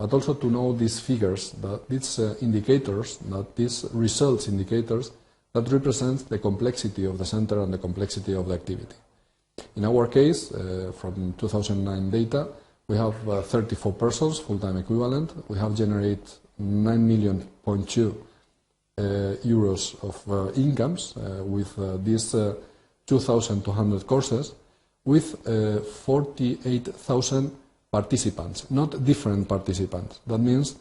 but also to know these figures, that these indicators, that these results indicators that represent the complexity of the center and the complexity of the activity. In our case, from 2009 data, we have 34 persons, full-time equivalent. We have generated 9.2 million euros of incomes with these 2,200 courses, with 48,000 participants, not different participants. That means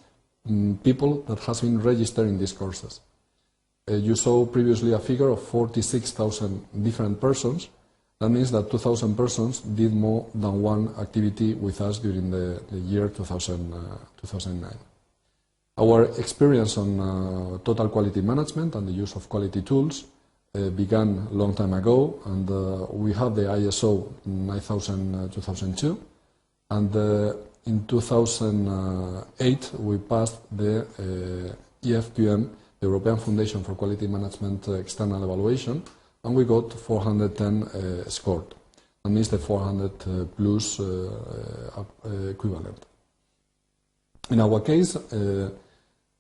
people that has been registered in these courses. You saw previously a figure of 46,000 different persons. That means that 2,000 persons did more than one activity with us during the year 2009. Our experience on total quality management and the use of quality tools began a long time ago, and we have the ISO 9000-2002, and in 2008 we passed the UNI-QM, the European Foundation for Quality Management external evaluation, and we got 410 scored. That means the 400 plus equivalent. In our case,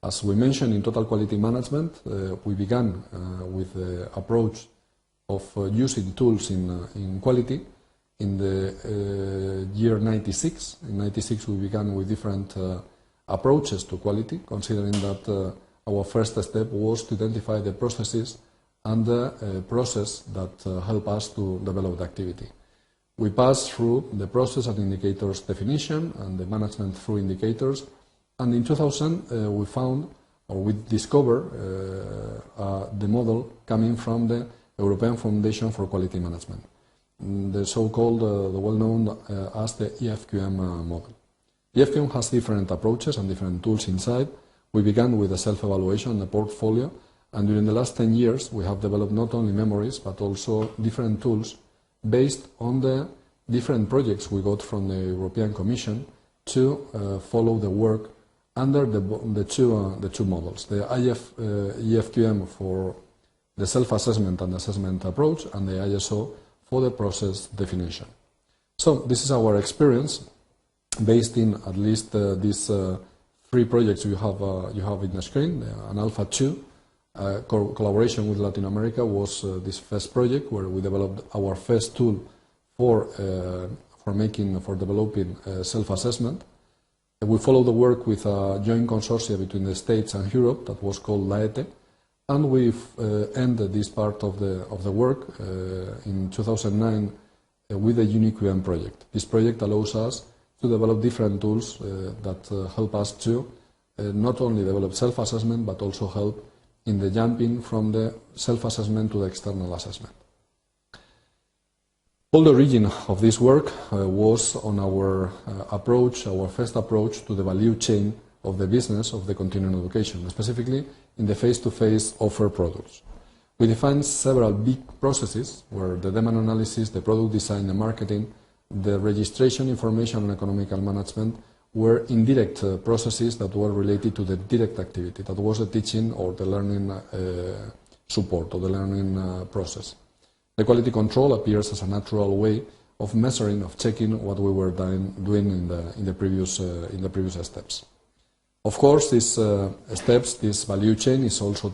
as we mentioned in total quality management, we began with the approach of using tools in quality in the year 96. In 96 we began with different approaches to quality, considering that our first step was to identify the processes and the process that help us to develop the activity. We passed through the process and indicators definition and the management through indicators, and in 2000 we found, or we discovered the model coming from the European Foundation for Quality Management, the so-called, the well-known as the UNI-QM model. UNI-QM has different approaches and different tools inside. We began with a self-evaluation, the portfolio, and during the last 10 years we have developed not only memories but also different tools based on the different projects we got from the European Commission to follow the work under the two models, the UNI-QM for the self-assessment and assessment approach, and the ISO for the process definition. So this is our experience based in at least these three projects you have in the screen. An Alpha 2 collaboration with Latin America was this first project where we developed our first tool for developing self-assessment. We followed the work with a joint consortia between the States and Europe that was called LAETE, and we've ended this part of the work in 2009 with the UNI-QM project. This project allows us to develop different tools that help us to not only develop self-assessment but also help in the jumping from the self-assessment to the external assessment. All the origin of this work was on our approach, our first approach to the value chain of the business of the continuing education, specifically in the face-to-face offer products. We defined several big processes where the demand analysis, the product design, the marketing, the registration, information and economical management were indirect processes that were related to the direct activity, that was the teaching or the learning support or the learning process. The quality control appears as a natural way of measuring, of checking what we were doing in the previous steps. Of course, these steps, this value chain is also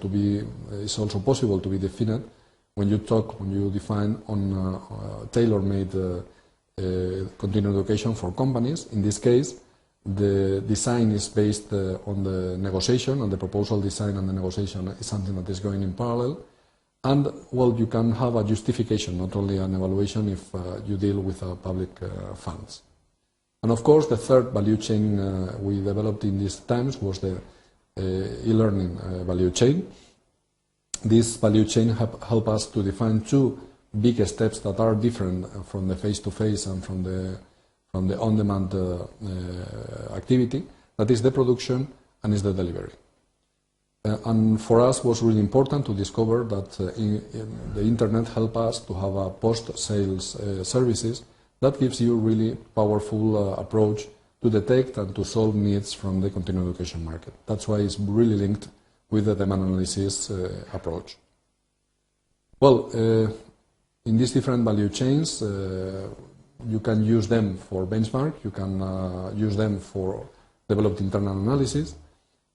possible to be defined when you define on tailor-made continuing education for companies. In this case, the design is based on the negotiation, and the proposal design and the negotiation is something that is going in parallel. And, well, you can have a justification, not only an evaluation, if you deal with public funds. And, of course, the third value chain we developed in these times was the e-learning value chain. This value chain help us to define two big steps that are different from the face-to-face and from the on-demand activity. That is the production and is the delivery. And for us, it was really important to discover that the internet helped us to have a post-sales services that gives you really powerful approach to detect and to solve needs from the continuing education market. That's why it's really linked with the demand analysis approach. Well, in these different value chains, you can use them for benchmark, you can use them for developed internal analysis.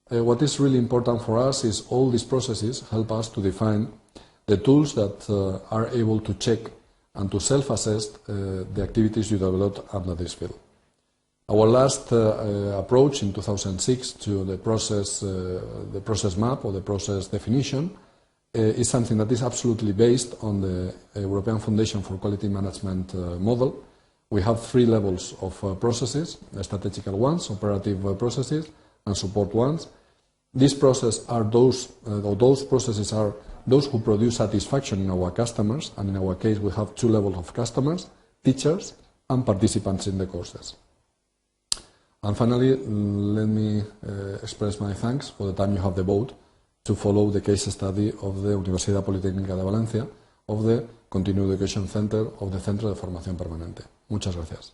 What is really important for us is all these processes help us to define the tools that are able to check and to self-assess the activities you developed under this field. Our last approach in 2006 to the process map or the process definition is something that is absolutely based on the European Foundation for Quality Management model. We have 3 levels of processes: strategical ones, operative processes, and support ones. These processes are those processes are those who produce satisfaction in our customers, and in our case we have 2 levels of customers: teachers and participants in the courses. And finally, let me express my thanks for the time you have devoted to follow the case study of the Universidad Politecnica de Valencia, of the Continuing Education Center, of the Centro de Formación Permanente. Muchas gracias.